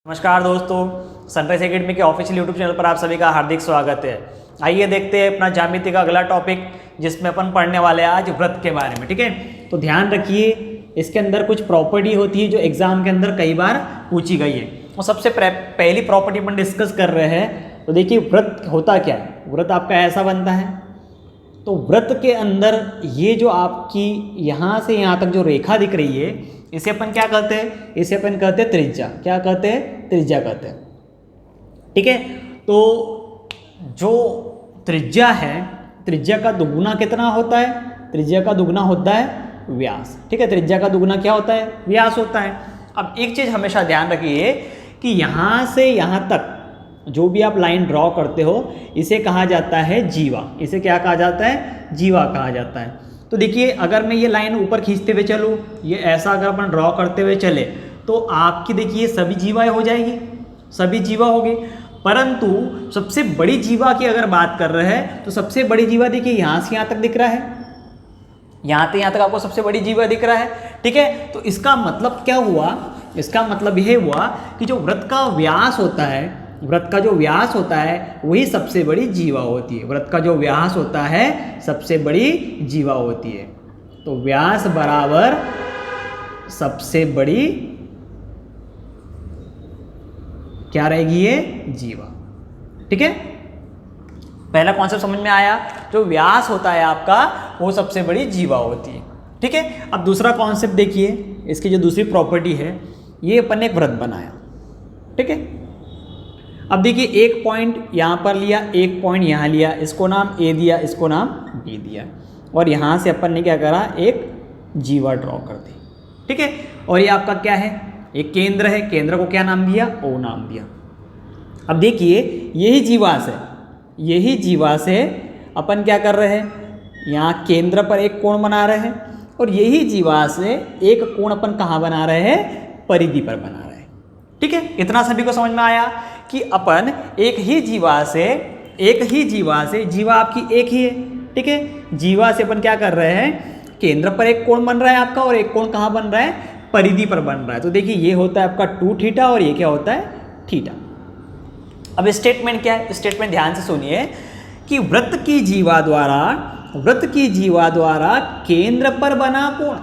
नमस्कार दोस्तों, sunrise academy के ऑफिशियल यूट्यूब चैनल पर आप सभी का हार्दिक स्वागत है। आइए देखते हैं अपना ज्यामिति का अगला टॉपिक, जिसमें अपन पढ़ने वाले हैं आज वृत्त के बारे में। ठीक है, तो ध्यान रखिए, इसके अंदर कुछ प्रॉपर्टी होती है जो एग्जाम के अंदर कई बार पूछी गई है। और सबसे पहली प्रॉपर्टी अपन डिस्कस कर रहे हैं। तो देखिए, वृत्त होता क्या है। वृत्त आपका ऐसा बनता है। तो वृत्त के अंदर ये जो आपकी यहाँ से यहाँ तक जो रेखा दिख रही है, इसे अपन क्या कहते हैं? इसे अपन कहते हैं त्रिज्या। क्या कहते हैं? त्रिज्या कहते हैं। ठीक है, तो जो त्रिज्या है, त्रिज्या का दुगुना कितना होता है? त्रिज्या का दुगुना होता है व्यास। ठीक है, त्रिज्या का दुगुना क्या होता है? व्यास होता है। अब एक चीज़ हमेशा ध्यान रखिए कि यहाँ से यहाँ तक जो भी आप लाइन ड्रॉ करते हो, इसे कहा जाता है जीवा। इसे क्या कहा जाता है? जीवा कहा जाता है। तो देखिए, अगर मैं ये लाइन ऊपर खींचते हुए चलूँ, ये ऐसा अगर अपन ड्रॉ करते हुए चले, तो आपकी देखिए सभी जीवाएं हो जाएगी, सभी जीवा होगी। परंतु सबसे बड़ी जीवा की अगर बात कर रहे हैं, तो सबसे बड़ी जीवा देखिए यहाँ से यहाँ तक दिख रहा है, यहाँ से यहाँ तक आपको सबसे बड़ी जीवा दिख रहा है। ठीक है, तो इसका मतलब क्या हुआ? इसका मतलब यह हुआ कि जो वृत्त का व्यास होता है, वृत्त का जो व्यास होता है वही सबसे बड़ी जीवा होती है। वृत्त का जो व्यास होता है सबसे बड़ी जीवा होती है। तो व्यास बराबर सबसे बड़ी क्या रहेगी? ये जीवा। ठीक है, पहला कॉन्सेप्ट समझ में आया। जो व्यास होता है आपका, वो सबसे बड़ी जीवा होती है। ठीक है, अब दूसरा कॉन्सेप्ट देखिए, इसकी जो दूसरी प्रॉपर्टी है, ये अपन ने एक वृत्त बनाया। ठीक है, अब देखिए, एक पॉइंट यहाँ पर लिया, एक पॉइंट यहाँ लिया, इसको नाम ए दिया, इसको नाम बी दिया, और यहाँ से अपन ने क्या करा? एक जीवा ड्रॉ कर दी। ठीक है, और ये आपका क्या है? एक केंद्र है। केंद्र को क्या नाम दिया? ओ नाम दिया। अब देखिए, यही जीवा से अपन क्या कर रहे हैं? यहाँ केंद्र पर एक कोण बना रहे हैं, और यही जीवा से एक कोण अपन कहाँ बना रहे हैं? परिधि पर बना रहे हैं। ठीक है, इतना सभी को समझ में आया कि अपन एक ही जीवा से जीवा आपकी एक ही है। ठीक है, जीवा से अपन क्या कर रहे हैं? केंद्र पर एक कोण बन रहा है आपका, और एक कोण कहाँ बन रहा है? परिधि पर बन रहा है। तो देखिए, ये होता है आपका 2 थीटा, और ये क्या होता है? थीटा। अब स्टेटमेंट क्या है? स्टेटमेंट ध्यान से सुनिए कि वृत्त की जीवा द्वारा केंद्र पर बना कोण,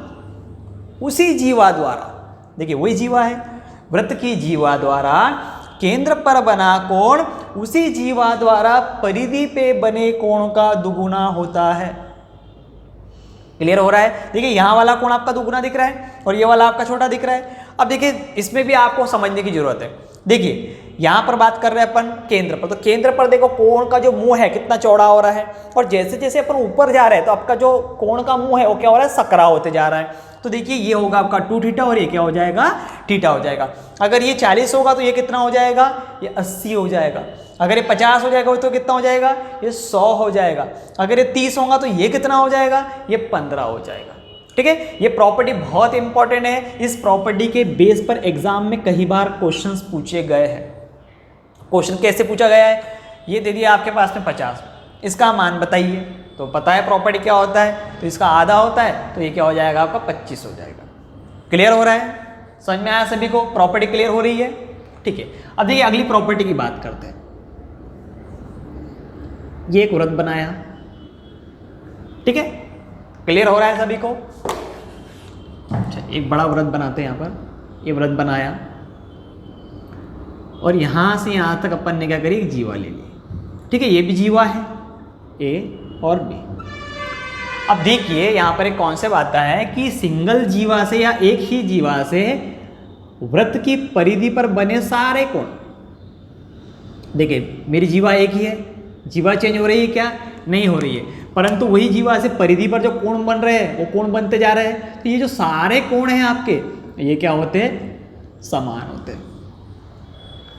उसी जीवा द्वारा, देखिए वही जीवा है, वृत्त की जीवा द्वारा केंद्र पर बना कोण उसी जीवा द्वारा परिधि पे बने कोण का दुगुना होता है। क्लियर हो रहा है? देखिए, यहाँ वाला कोण आपका दुगुना दिख रहा है, और ये वाला आपका छोटा दिख रहा है। अब देखिए, इसमें भी आपको समझने की जरूरत है। देखिए, यहाँ पर बात कर रहे हैं अपन केंद्र पर, तो केंद्र पर देखो कोण का जो मुंह है कितना चौड़ा हो रहा है, और जैसे जैसे अपन ऊपर जा रहे हैं, तो आपका जो कोण का मुंह है वो क्या हो रहा है? सकरा होते जा रहा है। तो देखिए, ये होगा आपका 2 थीटा, और ये क्या हो जाएगा? थीटा हो जाएगा। अगर ये 40 होगा तो ये कितना हो जाएगा? ये 80 हो जाएगा। अगर ये 50 हो जाएगा तो कितना हो जाएगा? ये 100 हो जाएगा। अगर ये 30 होगा तो ये कितना हो जाएगा? ये 15 हो जाएगा। ठीक है, ये प्रॉपर्टी बहुत इंपॉर्टेंट है। इस प्रॉपर्टी के बेस पर एग्जाम में कई बार क्वेश्चंस पूछे गए हैं। क्वेश्चन कैसे पूछा गया है? ये दे दिया आपके पास में 50, इसका मान बताइए। तो पता है प्रॉपर्टी क्या होता है, तो इसका आधा होता है, तो ये क्या हो जाएगा? आपका 25 हो जाएगा। क्लियर हो रहा है? समझ में आया सभी को? प्रॉपर्टी क्लियर हो रही है? ठीक है, अब देखिए अगली प्रॉपर्टी की बात करते हैं। ये एक वृत्त बनाया। ठीक है, क्लियर हो रहा है सभी को? अच्छा, एक बड़ा वृत्त बनाते हैं। यहाँ पर ये वृत्त बनाया, और यहाँ से यहाँ तक अपन ने क्या करी? एक जीवा ले ली। ठीक है, ये भी जीवा है, ए और बी। अब देखिए, यहाँ पर एक कॉन्सेप्ट आता है कि सिंगल जीवा से या एक ही जीवा से वृत्त की परिधि पर बने सारे कोण। देखिए, मेरी जीवा एक ही है, जीवा चेंज हो रही है क्या? नहीं हो रही है, परंतु वही जीवा से परिधि पर जो कोण बन रहे हैं वो कोण बनते जा रहे हैं। तो ये जो सारे कोण हैं आपके, ये क्या होते हैं? समान होते हैं।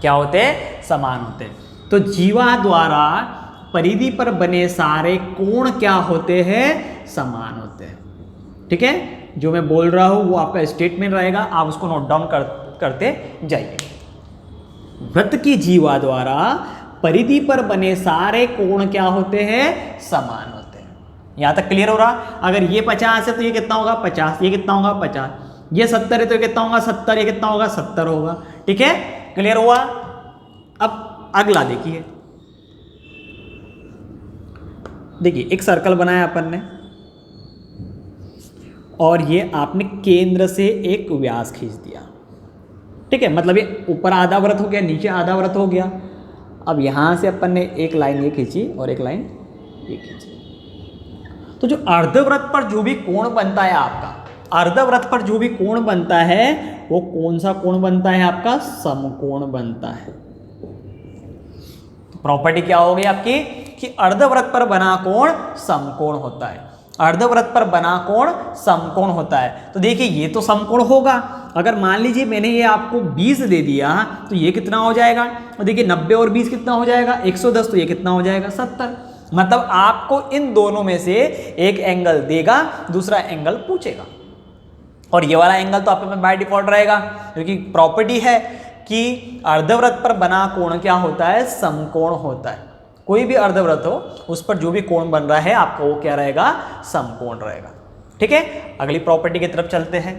क्या होते हैं? समान होते हैं। तो जीवा द्वारा परिधि पर बने सारे कोण क्या होते हैं? समान होते हैं। ठीक है, जो मैं बोल रहा हूं वो आपका स्टेटमेंट रहेगा, आप उसको नोट डाउन करते जाइए। वृत्त की जीवा द्वारा परिधि पर बने सारे कोण क्या होते हैं? समान होते हैं। यहां तक क्लियर हो रहा? अगर ये 50 है तो ये कितना होगा? 50। ये कितना होगा? 50। ये 70 है तो कितना होगा 70, ये कितना होगा 70 होगा। ठीक है, क्लियर हुआ। अब अगला देखिए, देखिए एक सर्कल बनाया अपन ने और ये आपने केंद्र से एक व्यास खींच दिया, ठीक है, मतलब ये ऊपर आधा वृत्त हो गया, नीचे आधा वृत्त हो गया। अब यहां से अपन ने एक लाइन ये खींची और एक लाइन ये खींची, तो जो अर्धवृत्त पर जो भी कोण बनता है आपका, अर्धवृत्त पर जो भी कोण बनता है वो कौन सा कोण बनता है आपका, समकोण बनता है। तो प्रॉपर्टी क्या होगी आपकी कि अर्धवृत्त पर बना कोण समकोण होता है, अर्धवृत्त पर बना कोण समकोण होता है। तो देखिए ये तो समकोण होगा, अगर मान लीजिए मैंने ये आपको 20 दे दिया तो ये कितना हो जाएगा, और देखिए 90 और 20 कितना हो जाएगा 110, तो ये कितना हो जाएगा 70। मतलब आपको इन दोनों में से एक एंगल देगा, दूसरा एंगल पूछेगा, और ये वाला एंगल तो आपके बाय डिफॉल्ट रहेगा, क्योंकि प्रॉपर्टी है कि अर्धवृत्त पर बना कोण क्या होता है, समकोण होता है। कोई भी अर्धवृत्त हो उस पर जो भी कोण बन रहा है आपका वो क्या रहेगा, समकोण रहेगा। ठीक है, अगली प्रॉपर्टी की तरफ चलते हैं।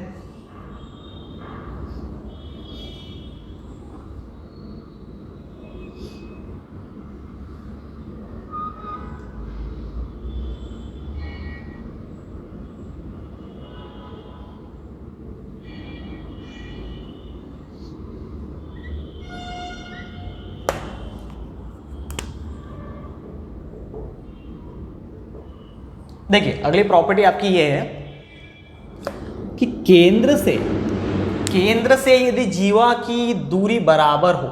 देखिए अगली प्रॉपर्टी आपकी ये है कि केंद्र से यदि जीवा की दूरी बराबर हो,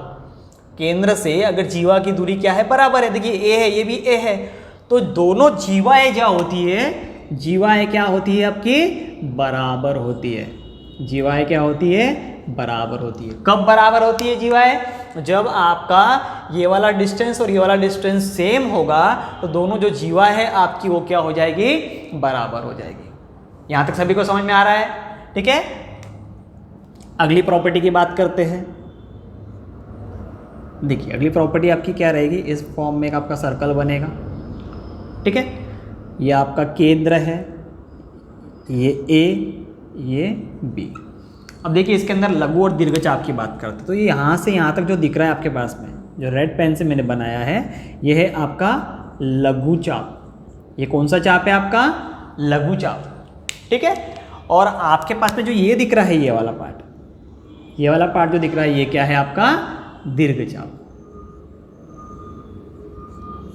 केंद्र से अगर जीवा की दूरी क्या है, बराबर है, देखिए ए है, ये भी ए है, तो दोनों जीवाएं क्या होती है, जीवाएं क्या होती है आपकी, बराबर होती है। जीवाएं क्या होती है, बराबर होती है। कब बराबर होती है जीवाएं, जब आपका ये वाला डिस्टेंस और ये वाला डिस्टेंस सेम होगा, तो दोनों जो जीवा है आपकी वो क्या हो जाएगी, बराबर हो जाएगी। यहां तक सभी को समझ में आ रहा है, ठीक है। अगली प्रॉपर्टी की बात करते हैं। देखिए अगली प्रॉपर्टी आपकी क्या रहेगी, इस फॉर्म में एक आपका सर्कल बनेगा, ठीक है, ये आपका केंद्र है, ये ए, ये बी। अब देखिए इसके अंदर लघु और दीर्घचाप की बात करते हैं, तो ये यहाँ से यहाँ तक जो दिख रहा है आपके पास में, जो रेड पेन से मैंने बनाया है, ये है आपका लघु चाप। ये कौन सा चाप है आपका, लघु चाप, ठीक है। और आपके पास में जो ये दिख रहा है, ये वाला पार्ट, ये वाला पार्ट जो दिख रहा है, ये क्या है आपका, दीर्घचाप।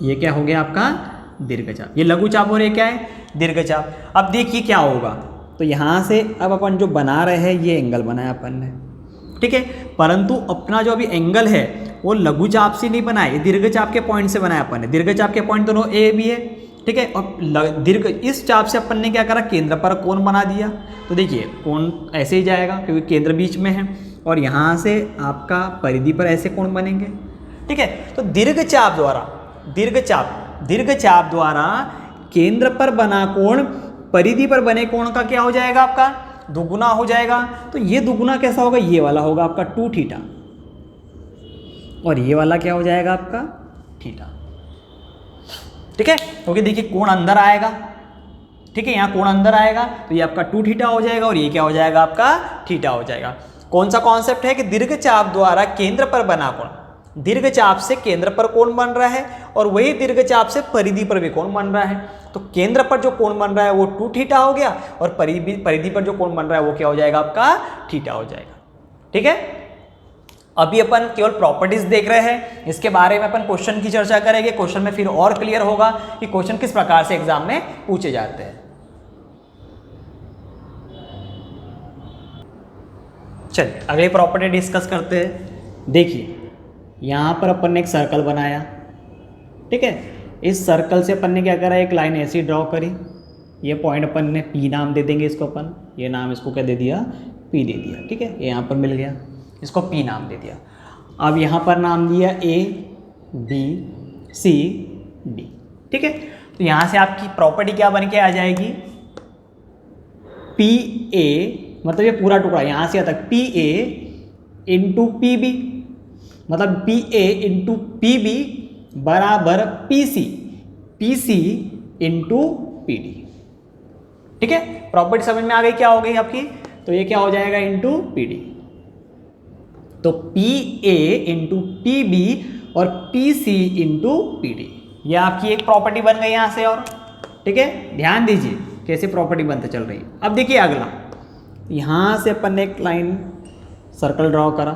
ये क्या हो गया आपका, दीर्घचाप। ये लघु चाप और ये क्या है, दीर्घचाप। अब देखिए क्या होगा, तो यहाँ से अब अपन जो बना रहे हैं ये एंगल बनाया अपन ने, ठीक है, परंतु अपना जो अभी एंगल है वो लघु चाप से नहीं बनाया, ये दीर्घचाप के पॉइंट से बनाया अपन ने। दीर्घचाप के पॉइंट दोनों ए बी है, ठीक है, और दीर्घ इस चाप से अपन ने क्या करा, केंद्र पर कोण बना दिया। तो देखिए कोण ऐसे ही जाएगा क्योंकि केंद्र बीच में है, और यहाँ से आपका परिधि पर ऐसे कोण बनेंगे, ठीक है। तो दीर्घचाप द्वारा केंद्र पर बना कोण परिधि पर बने कोण का क्या हो जाएगा, आपका दुगुना हो जाएगा। तो ये दुगुना कैसा होगा, ये वाला होगा आपका 2 थीटा, और ये वाला क्या हो जाएगा आपका थीटा, ठीक है, क्योंकि देखिए कोण अंदर आएगा, ठीक है, यहाँ कोण अंदर आएगा तो ये आपका 2 थीटा हो जाएगा, और ये क्या हो जाएगा आपका थीटा हो जाएगा। कौन सा कॉन्सेप्ट है कि दीर्घचाप द्वारा केंद्र पर बना कोण, दीर्घचाप से केंद्र पर कोण बन रहा है, और वही दीर्घचाप से परिधि पर भी कोण बन रहा है। तो केंद्र पर जो कोण बन रहा है वो 2 थीटा हो गया, और परिधि पर जो कोण बन रहा है वो क्या हो जाएगा आपका थीटा हो जाएगा, ठीक है। अभी अपन केवल प्रॉपर्टीज देख रहे हैं, इसके बारे में अपन क्वेश्चन की चर्चा करेंगे। क्वेश्चन में फिर और क्लियर होगा कि क्वेश्चन किस प्रकार से एग्जाम में पूछे जाते हैं। चलिए अगली प्रॉपर्टी डिस्कस करते हैं। देखिए यहाँ पर अपन ने एक सर्कल बनाया, ठीक है, इस सर्कल से अपन ने क्या करा, एक लाइन ऐसी ड्रॉ करी, ये पॉइंट अपन ने पी नाम दे देंगे इसको अपन, ये नाम इसको क्या दे दिया, पी दे दिया, ठीक है, ये यहाँ पर मिल गया, इसको पी नाम दे दिया। अब यहाँ पर नाम दिया ए बी सी डी, ठीक है। तो यहाँ से आपकी प्रॉपर्टी क्या बन के आ जाएगी, पी ए, मतलब ये पूरा टुकड़ा यहाँ से आता है P A into P B, मतलब P A into P B बराबर P C into P D, ठीक है। प्रॉपर्टी समझ में आ गई क्या हो गई आपकी, तो ये क्या हो जाएगा इंटू पी डी, तो P A into P B और P C into P D, ये आपकी एक प्रॉपर्टी बन गई यहाँ से। और ठीक है, ध्यान दीजिए कैसे प्रॉपर्टी बनते चल रही है। अब देखिए अगला, यहाँ से अपन ने एक लाइन सर्कल ड्रॉ करा।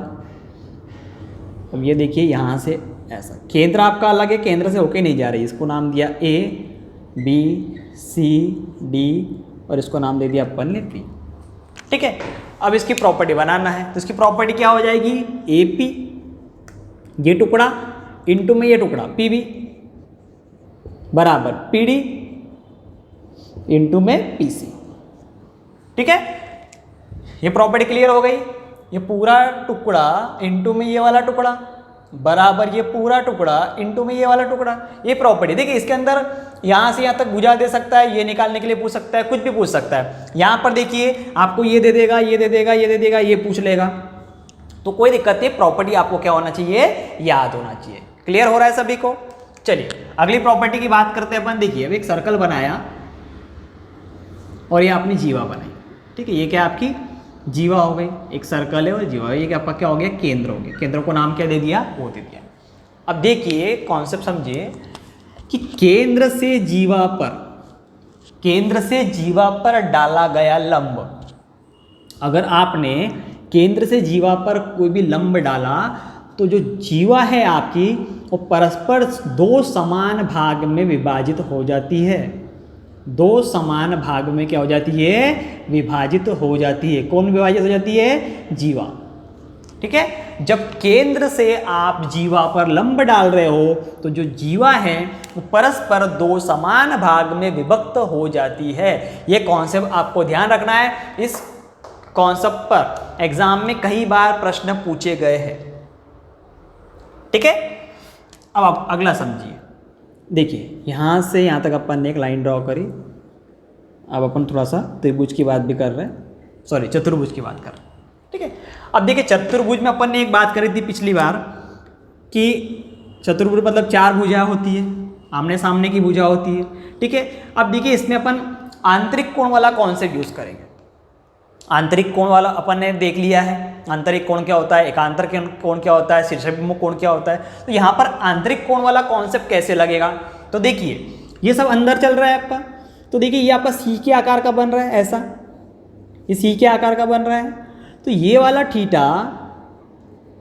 अब ये देखिए यहाँ से ऐसा, केंद्र आपका अलग है, केंद्र से होके नहीं जा रही, इसको नाम दिया ए बी सी डी और इसको नाम दे दिया अपन ने पी। ठीक है, अब इसकी प्रॉपर्टी बनाना है, तो इसकी प्रॉपर्टी क्या हो जाएगी, ए पी ये टुकड़ा इंटू में ये टुकड़ा पी बी बराबर पी डी इंटू में पी सी। ठीक है, ये प्रॉपर्टी क्लियर हो गई। ये पूरा टुकड़ा इंटू में ये वाला टुकड़ा बराबर ये पूरा टुकड़ा इंटू में ये वाला टुकड़ा, ये प्रॉपर्टी। देखिए इसके अंदर यहाँ से यहाँ तक भुजा दे सकता है, ये निकालने के लिए पूछ सकता है, कुछ भी पूछ सकता है। यहाँ पर देखिए आपको ये दे देगा, ये दे देगा, ये दे देगा, ये पूछ लेगा, तो कोई दिक्कत नहीं, प्रॉपर्टी आपको क्या होना चाहिए, याद होना चाहिए। क्लियर हो रहा है सभी को। चलिए अगली प्रॉपर्टी की बात करते हैं अपन। देखिए अब एक सर्कल बनाया और ये आपने जीवा बनाई। ठीक है, ये क्या आपकी जीवा हो गई, एक सर्कल है और जीवा, ये आपका क्या हो गया, केंद्र हो गया। केंद्र को नाम क्या दे दिया, वो दे दिया। अब देखिए कॉन्सेप्ट समझिए कि केंद्र से जीवा पर डाला गया लंब, अगर आपने केंद्र से जीवा पर कोई भी लंब डाला तो जो जीवा है आपकी वो परस्पर दो समान भाग में विभाजित हो जाती है। दो समान भाग में क्या हो जाती है, विभाजित हो जाती है। कौन विभाजित हो जाती है, जीवा। ठीक है, जब केंद्र से आप जीवा पर लंब डाल रहे हो तो जो जीवा है वो परस्पर दो समान भाग में विभक्त हो जाती है। ये कॉन्सेप्ट आपको ध्यान रखना है। इस कॉन्सेप्ट पर एग्जाम में कई बार प्रश्न पूछे गए हैं। ठीक है, अब आप अगला समझिए। देखिए यहाँ से यहाँ तक अपन ने एक लाइन ड्रॉ करी। अब अपन थोड़ा सा त्रिभुज की बात भी कर रहे हैं, सॉरी चतुर्भुज की बात कर रहे हैं। ठीक है, अब देखिए चतुर्भुज में अपन ने एक बात करी थी पिछली बार कि चतुर्भुज मतलब चार भुजा होती है, आमने सामने की भुजा होती है। ठीक है, अब देखिए इसमें अपन आंतरिक कोण वाला कॉन्सेप्ट यूज करेंगे। आंतरिक कोण वाला अपन ने देख लिया है, आंतरिक कोण क्या होता है, एकांतर कोण क्या होता है, शीर्षाभिमुख कोण क्या होता है। तो यहाँ पर आंतरिक कोण वाला कॉन्सेप्ट कैसे लगेगा, तो देखिए ये सब अंदर चल रहा है आपका, तो देखिए ये आपका सी के आकार का बन रहा है, ऐसा ये सी के आकार का बन रहा है। तो ये वाला थीटा,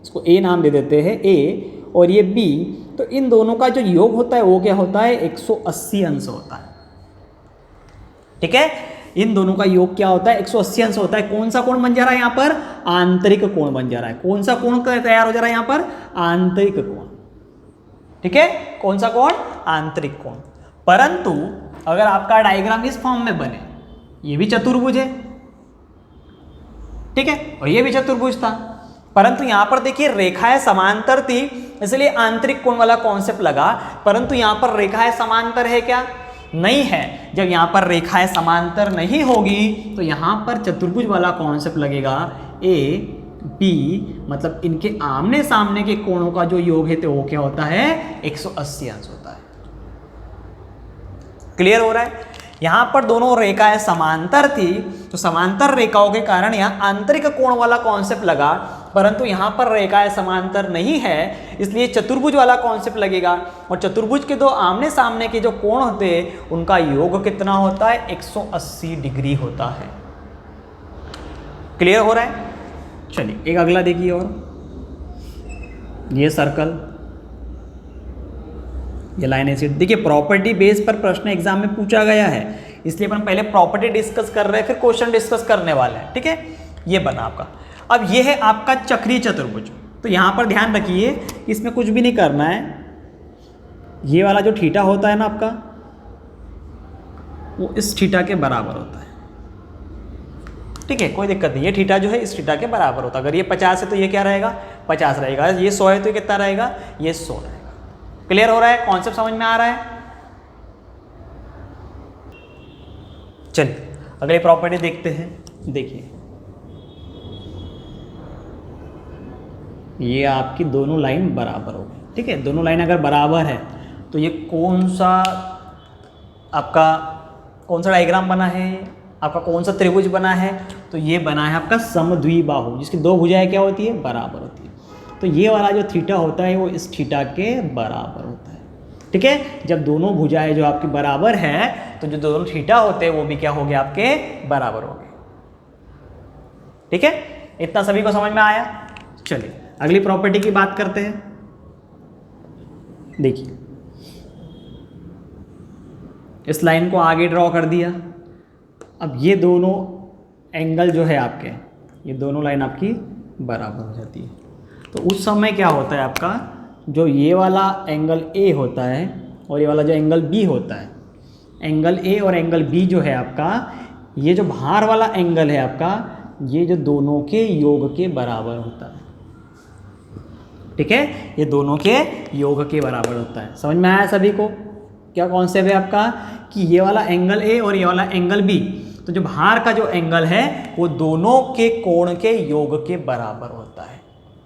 इसको ए नाम दे देते हैं, ए और ये बी, तो इन दोनों का जो योग होता है वो क्या होता है, 180 अंश होता है। ठीक है, इन दोनों का योग क्या होता है, 180 अंश होता है। कौन सा कोण बन जा रहा है यहाँ पर, आंतरिक कोण बन जा रहा है। कौन सा कोण तैयार हो जा रहा है यहाँ पर, आंतरिक कोण। ठीक है, कौन सा कोण, आंतरिक कोण। परंतु अगर आपका डायग्राम इस फॉर्म में बने, ये भी चतुर्भुज है, ठीक है, और ये भी चतुर्भुज था, परंतु यहां पर देखिए रेखाएं समांतर थी, इसलिए आंतरिक कोण वाला कॉन्सेप्ट लगा। परंतु यहां पर रेखाएं समांतर है क्या, नहीं है। जब यहां पर रेखाएं समांतर नहीं होगी तो यहां पर चतुर्भुज वाला कॉन्सेप्ट लगेगा। ए बी मतलब इनके आमने सामने के कोणों का जो योग है तो वो क्या होता है, 180 अंश होता है। क्लियर हो रहा है। यहां पर दोनों रेखाएं समांतर थी, तो समांतर रेखाओं के कारण यहां आंतरिक कोण वाला कॉन्सेप्ट लगा, परंतु यहां पर रेखाएं समांतर नहीं है, इसलिए चतुर्भुज वाला कॉन्सेप्ट लगेगा। और चतुर्भुज के दो आमने सामने के जो कोण होते हैं उनका योग कितना होता है, 180 डिग्री होता है। क्लियर हो रहा है। चलिए एक अगला देखिए, और ये सर्कल, ये लाइन ऐसी। देखिए प्रॉपर्टी बेस पर प्रश्न एग्जाम में पूछा गया है, इसलिए अपन पहले प्रॉपर्टी डिस्कस कर रहे हैं, फिर क्वेश्चन डिस्कस करने वाले हैं। ठीक है, ये बना आपका। अब ये है आपका चक्रीय चतुर्भुज। तो यहां पर ध्यान रखिए इसमें कुछ भी नहीं करना है। ये वाला जो थीटा होता है ना आपका, वो इस थीटा के बराबर होता है। ठीक है, कोई दिक्कत नहीं, ये थीटा जो है इस थीटा के बराबर होता है। अगर ये 50 है तो ये क्या रहेगा, 50 रहेगा। ये 100 है तो ये कितना रहेगा, ये 100 रहेगा। क्लियर हो रहा है, कॉन्सेप्ट समझ में आ रहा है। चलिए अगली प्रॉपर्टी देखते हैं। देखिए ये आपकी दोनों लाइन बराबर हो गई। ठीक है, दोनों लाइन अगर बराबर है तो ये कौन सा डायग्राम बना है, आपका कौन सा त्रिभुज बना है, तो ये बना है आपका समद्विबाहु, जिसकी दो भुजाएं क्या होती है, बराबर होती है। तो ये वाला जो थीटा होता है वो इस थीटा के बराबर होता है। ठीक है, जब दोनों भुजाएं जो आपकी बराबर है तो जो दोनों थीटा होते हैं वो भी क्या हो गए आपके बराबर हो गए। ठीक है, इतना सभी को समझ में आया। चलिए अगली प्रॉपर्टी की बात करते हैं। देखिए इस लाइन को आगे ड्रॉ कर दिया। अब ये दोनों एंगल जो है आपके, ये दोनों लाइन आपकी बराबर हो जाती है। तो उस समय क्या होता है आपका, जो ये वाला एंगल ए होता है और ये वाला जो एंगल बी होता है, एंगल ए और एंगल बी जो है आपका, ये जो बाहर वाला एंगल है आपका, ये जो दोनों के योग के बराबर होता है। ठीक है, ये दोनों के योग के बराबर होता है। समझ में आया सभी को क्या कॉन्सेप्ट है आपका, कि ये वाला एंगल ए और ये वाला एंगल बी, तो जो बाहर का जो एंगल है वो दोनों के कोण के योग के बराबर होता है।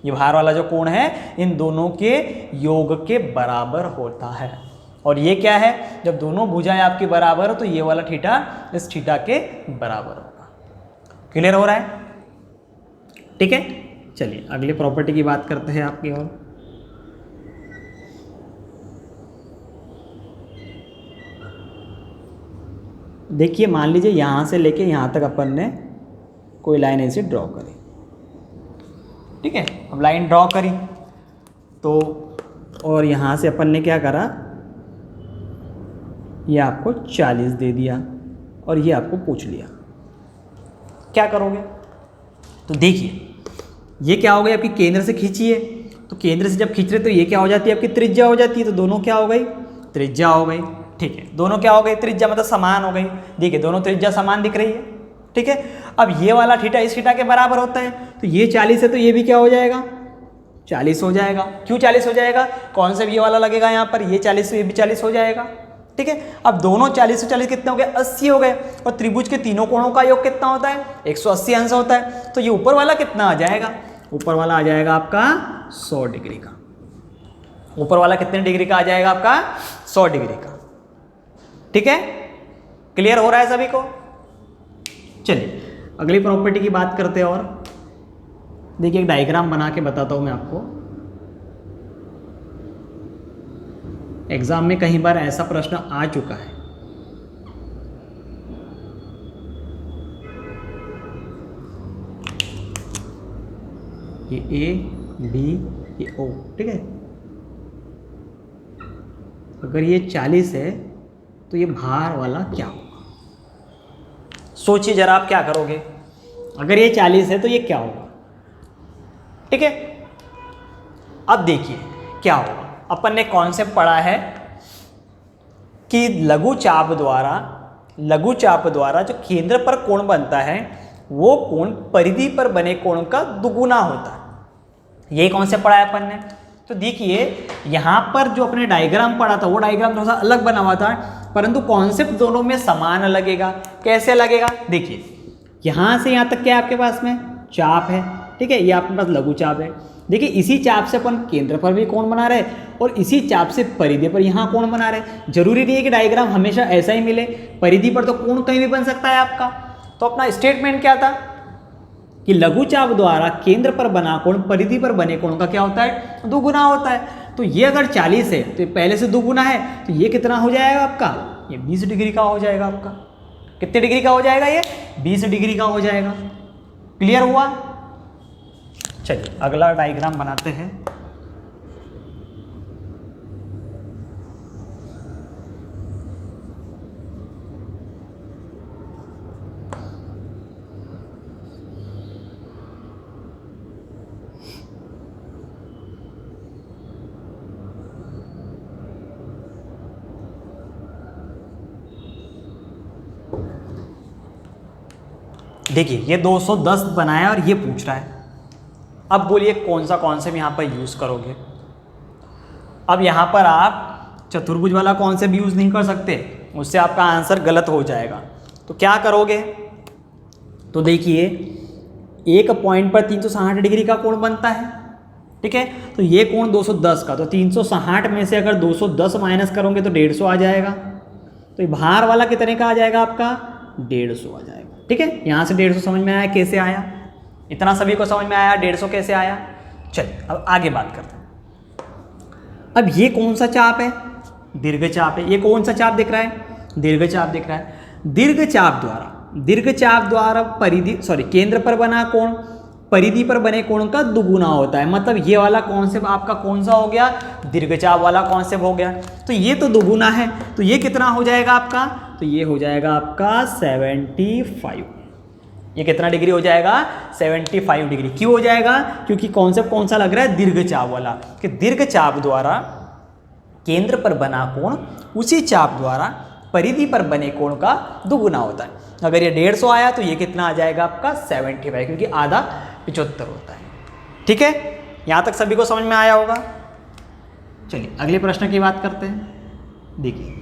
ये बाहर वाला जो कोण है इन दोनों के योग के बराबर होता है। और ये क्या है, जब दोनों भुजाएं आपकी बराबर हो तो ये वाला थीटा इस थीटा के बराबर होगा। क्लियर हो रहा है? ठीक है, चलिए अगली प्रॉपर्टी की बात करते हैं आपकी और। देखिए मान लीजिए यहाँ से लेके यहाँ तक अपन ने कोई लाइन ऐसे ड्रॉ करी। ठीक है, अब लाइन ड्रॉ करी तो, और यहाँ से अपन ने क्या करा, ये आपको 40 दे दिया और ये आपको पूछ लिया क्या करोगे। तो देखिए ये क्या हो गई आपकी, केंद्र से खींचिए, तो केंद्र से जब खींच रहे तो ये क्या हो जाती है आपकी त्रिज्या हो जाती है, तो दोनों क्या हो गई, त्रिज्या हो गई। ठीक है, दोनों क्या हो गई, त्रिज्या मतलब समान हो गई। देखिए दोनों त्रिज्या समान दिख रही है। ठीक है, अब ये वाला थीटा इस थीटा के बराबर होता है, तो ये 40 है तो ये भी क्या हो जाएगा, 40 हो जाएगा। क्यों 40 हो जाएगा, कौन सा भी ये वाला लगेगा यहाँ पर, ये 40 तो ये भी 40 हो जाएगा। ठीक है, अब दोनों 40 से 40 कितने हो गए, 80 हो गए। और त्रिभुज के तीनों कोणों का योग कितना होता है, 180 अंश होता है। तो ये ऊपर वाला कितना आ जाएगा, ऊपर वाला आ जाएगा आपका 100 डिग्री का। ऊपर वाला कितने डिग्री का आ जाएगा आपका, 100 डिग्री का। ठीक है, क्लियर हो रहा है सभी को। चलिए अगली प्रॉपर्टी की बात करते हैं। और देखिए एक डायग्राम बना के बताता हूं मैं आपको। एग्जाम में कई बार ऐसा प्रश्न आ चुका है। ये ए बी ये ओ। ठीक है, अगर ये 40 है तो ये बाहर वाला क्या होगा, सोचिए जरा आप क्या करोगे। अगर ये 40 है तो ये क्या होगा। ठीक है, अब देखिए क्या होगा, अपन ने कॉन्सेप्ट पढ़ा है कि लघु चाप द्वारा जो केंद्र पर कोण बनता है वो कोण परिधि पर बने कोण का दुगुना होता है। ये कॉन्सेप्ट पढ़ा है अपन ने। तो देखिए यहाँ पर जो अपने डायग्राम पढ़ा था वो डायग्राम थोड़ा सा अलग बना हुआ था, परंतु कॉन्सेप्ट दोनों में समान लगेगा। कैसे लगेगा, देखिए यहाँ से यहाँ तक क्या है आपके पास में चाप है। ठीक है, ये आपके पास लघु चाप है। देखिए इसी चाप से अपन केंद्र पर भी कोण बना रहे और इसी चाप से परिधि पर यहाँ कोण बना रहे। जरूरी नहीं है कि डायग्राम हमेशा ऐसा ही मिले, परिधि पर तो कोण कहीं भी बन सकता है आपका। तो अपना स्टेटमेंट क्या था कि लघु चाप द्वारा केंद्र पर बना कोण परिधि पर बने कोण का क्या होता है, दुगुना होता है। तो ये अगर 40 है तो पहले से दुगुना है, तो ये कितना हो जाएगा आपका, ये 20 डिग्री का हो जाएगा आपका। कितने डिग्री का हो जाएगा, ये 20 डिग्री का हो जाएगा। क्लियर हुआ। चलिए अगला डायग्राम बनाते हैं। देखिए ये 210 बनाया और ये पूछ रहा है। अब बोलिए कौन सा कॉन्सेप्ट यहाँ पर यूज़ करोगे। अब यहाँ पर आप चतुर्भुज वाला कॉन्सेप्ट यूज़ नहीं कर सकते, उससे आपका आंसर गलत हो जाएगा। तो क्या करोगे, तो देखिए एक पॉइंट पर 360 डिग्री का कोण बनता है। ठीक है, तो ये कोण 210 का, तो 360 में से अगर 210 माइनस करोगे तो 150 आ जाएगा। तो ये बाहर वाला कितने का आ जाएगा आपका, 150 आ जाएगा। ठीक है, यहाँ से 150 समझ में आया, कैसे आया, इतना सभी को समझ में आया 150 कैसे आया। चलिए अब आगे बात करते हैं। अब ये कौन सा चाप है? दीर्घ चाप है। ये कौन सा चाप दिख रहा है? दीर्घ चाप दिख रहा है। दीर्घ चाप द्वारा केंद्र पर बना कोण परिधि पर बने कोण का दुगुना होता है। मतलब ये वाला कॉन्सेप्ट आपका कौन सा हो गया? दीर्घ चाप वाला कॉन्सेप्ट हो गया। तो ये तो दुगुना है, तो ये कितना हो जाएगा आपका? तो ये हो जाएगा आपका 75। ये कितना डिग्री हो जाएगा? 75 डिग्री। क्यों हो जाएगा? क्योंकि कॉन्सेप्ट कौन सा लग रहा है? दीर्घ चाप वाला, कि दीर्घ चाप द्वारा केंद्र पर बना कोण उसी चाप द्वारा परिधि पर बने कोण का दुगुना होता है। अगर ये 150 आया तो ये कितना आ जाएगा आपका? 75, क्योंकि आधा 75 होता है। ठीक है, यहां तक सभी को समझ में आया होगा। चलिए अगले प्रश्न की बात करते हैं। देखिए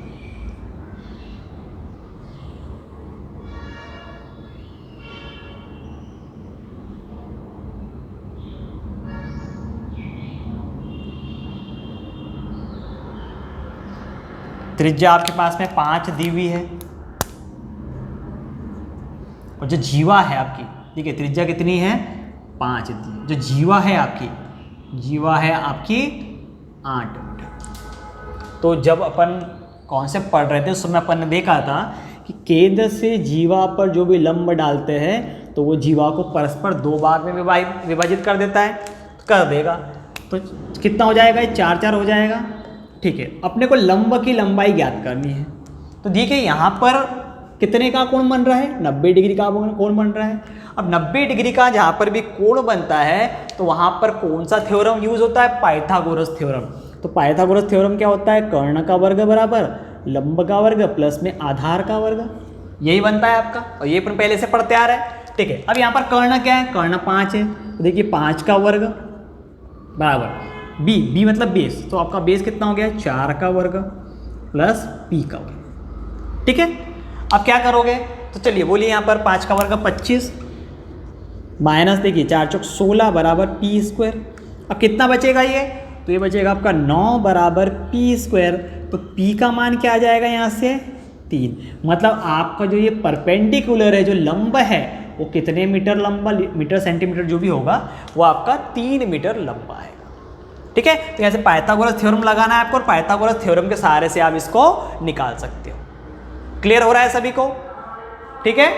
त्रिज्या आपके पास में 5 दी हुई है और जो जीवा है आपकी, ठीक है, त्रिज्या कितनी है? 5 दी। जो जीवा है आपकी 8 मीटर। तो जब अपन कॉन्सेप्ट पढ़ रहे थे उस समय अपन ने देखा था कि केंद्र से जीवा पर जो भी लंब डालते हैं तो वो जीवा को परस्पर 2 भाग में विभाजित कर देता है, कर देगा। तो कितना हो जाएगा? 4 हो जाएगा। ठीक है, अपने को लंब की लंबाई ज्ञात करनी है। तो देखिए यहाँ पर कितने का कोण बन रहा है? 90 डिग्री का कोण बन रहा है। अब 90 डिग्री का जहाँ पर भी कोण बनता है तो वहाँ पर कौन सा थ्योरम यूज होता है? Pythagoras theorem. तो पाइथागोरस थ्योरम क्या होता है? कर्ण का वर्ग बराबर लंब का वर्ग प्लस में आधार का वर्ग, यही बनता है आपका। और ये अपन पहले से पढ़ते आ रहे हैं। ठीक है, अब यहाँ पर कर्ण क्या है? कर्ण 5 है। तो देखिए 5 का वर्ग बराबर बी मतलब बेस, तो आपका बेस कितना हो गया? 4 का वर्ग प्लस पी का वर्ग। ठीक है, अब क्या करोगे? तो चलिए बोलिए, यहाँ पर 5 का वर्ग 25 माइनस देखिए 4 चौक 16 बराबर पी स्क्वायर। अब कितना बचेगा ये? तो ये बचेगा आपका 9 बराबर पी स्क्वायर। तो पी का मान क्या आ जाएगा यहाँ से? 3। मतलब आपका जो ये परपेंडिकुलर है, जो लंब है, वो कितने मीटर लंबा, मीटर सेंटीमीटर जो भी होगा, वो आपका 3 मीटर लंबा है। ठीक है, तो यहाँ से पाइथागोरस थ्योरम लगाना है आपको और पाइथागोरस थ्योरम के सहारे से आप इसको निकाल सकते हो। क्लियर हो रहा है सभी को? ठीक है।